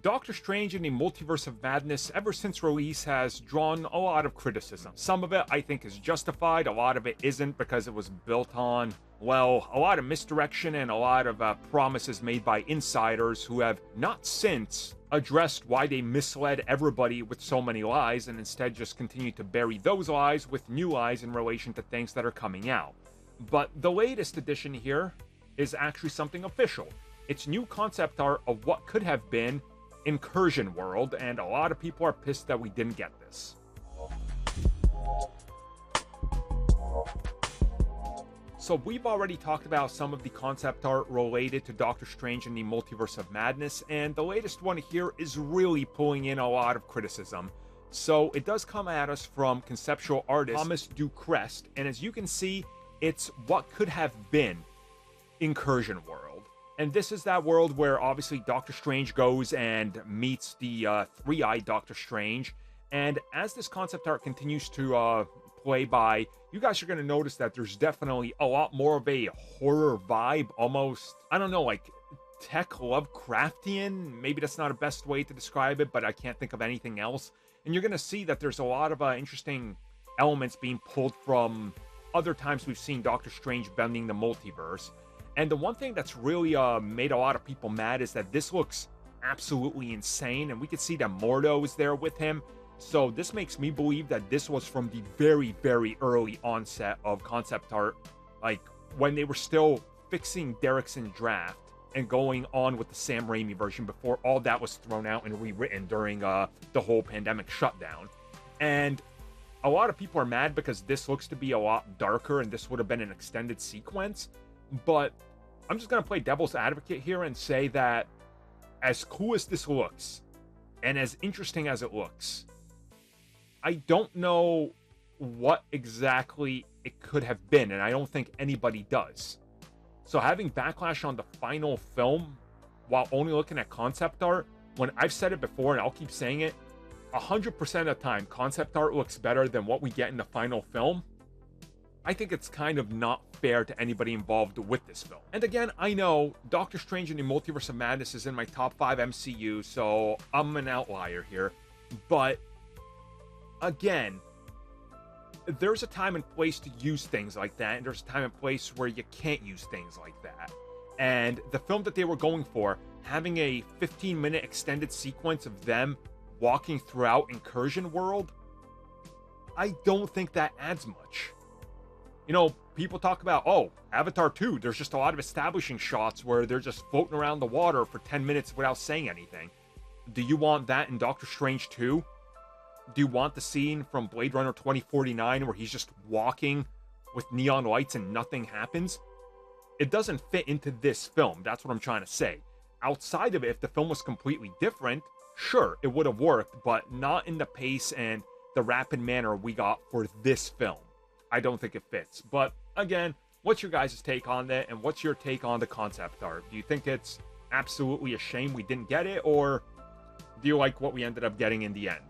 Doctor Strange in the Multiverse of Madness, ever since release, has drawn a lot of criticism. Some of it I think is justified, a lot of it isn't, because it was built on, well, a lot of misdirection and a lot of promises made by insiders who have not since addressed why they misled everybody with so many lies, and instead just continue to bury those lies with new lies in relation to things that are coming out. But the latest edition here is actually something official. It's new concept art of what could have been Incursion World, and a lot of people are pissed that we didn't get this. So we've already talked about some of the concept art related to Doctor Strange in the Multiverse of Madness, and the latest one here is really pulling in a lot of criticism. So it does come at us from conceptual artist Thomas Ducrest, and as you can see, it's what could have been Incursion World. And this is that world where obviously Doctor Strange goes and meets the three-eyed Doctor Strange. And as this concept art continues to play by, you guys are going to notice that there's definitely a lot more of a horror vibe, almost, I don't know, like tech Lovecraftian. Maybe that's not the best way to describe it, but I can't think of anything else. And you're going to see that there's a lot of interesting elements being pulled from other times we've seen Doctor Strange bending the multiverse. And the one thing that's really made a lot of people mad is that this looks absolutely insane, and we can see that Mordo is there with him. So this makes me believe that this was from the very, very early onset of concept art, like when they were still fixing Derrickson's draft and going on with the Sam Raimi version before all that was thrown out and rewritten during the whole pandemic shutdown. And a lot of people are mad because this looks to be a lot darker and this would have been an extended sequence. But I'm just going to play devil's advocate here and say that as cool as this looks, and as interesting as it looks, I don't know what exactly it could have been, and I don't think anybody does. So having Backlash on the final film, while only looking at concept art, when I've said it before, and I'll keep saying it, 100% of the time, concept art looks better than what we get in the final film. I think it's kind of not fair to anybody involved with this film. And again, I know Doctor Strange in the Multiverse of Madness is in my top 5 MCU, so I'm an outlier here. But again, there's a time and place to use things like that, and there's a time and place where you can't use things like that. And the film that they were going for, having a 15-minute extended sequence of them walking throughout Incursion World, I don't think that adds much. You know, people talk about, oh, Avatar 2, there's just a lot of establishing shots where they're just floating around the water for 10 minutes without saying anything. Do you want that in Doctor Strange 2? Do you want the scene from Blade Runner 2049 where he's just walking with neon lights and nothing happens? It doesn't fit into this film. That's what I'm trying to say. Outside of it, if the film was completely different, sure, it would have worked, but not in the pace and the rapid manner we got for this film. I don't think it fits. But again, what's your guys' take on that, and what's your take on the concept art? Do you think it's absolutely a shame we didn't get it, or do you like what we ended up getting in the end?